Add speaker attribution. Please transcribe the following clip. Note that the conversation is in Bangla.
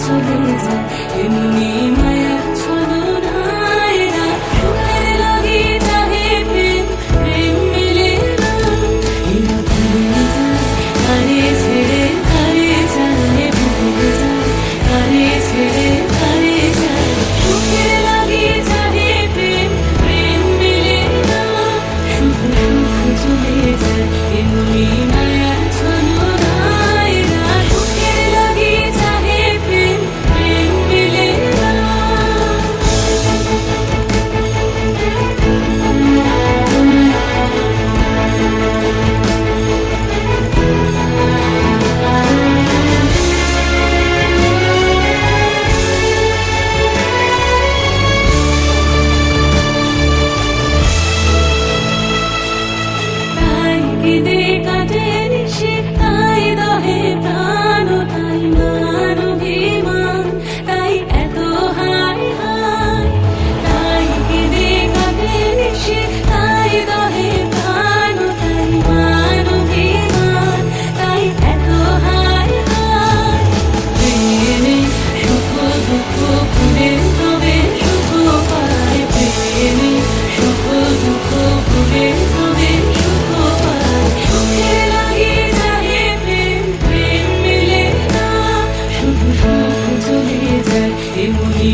Speaker 1: চলে যায় এমনি মায়ার ছলনায় না সুখের লাগি যাহে প্রেম প্রেম মিলে না এরা ভুলে যায় কারে ছেড়ে কারে যায় ভুলে যায় কারে ছেড়ে কারে যায় সুখের লাগি যাহে প্রেম প্রেম মিলে না সুখ সুখ চলে যায় এমনি মায়ার ছলনায় না সুখের লাগি যাহে প্রেম প্রেম মিলে না তাই কেঁদে কাটে নিশি তাই দহে প্রাণ তাই মান অভিমান তাই এত হায় হায় তাই কেঁদে কাটে নিশি তাই দহে প্রাণ তাই মান অভিমান তাই এত হায় হায় প্রেমে সুখ দুঃখ ভুলে তবে সুখ পায় প্রেমে সুখ দুঃখ ভুলে তবে সুখ পায় সুখের লাগি যাহে প্রেম প্রেম মিলে না শুধু সুখ চলে যায় এমনি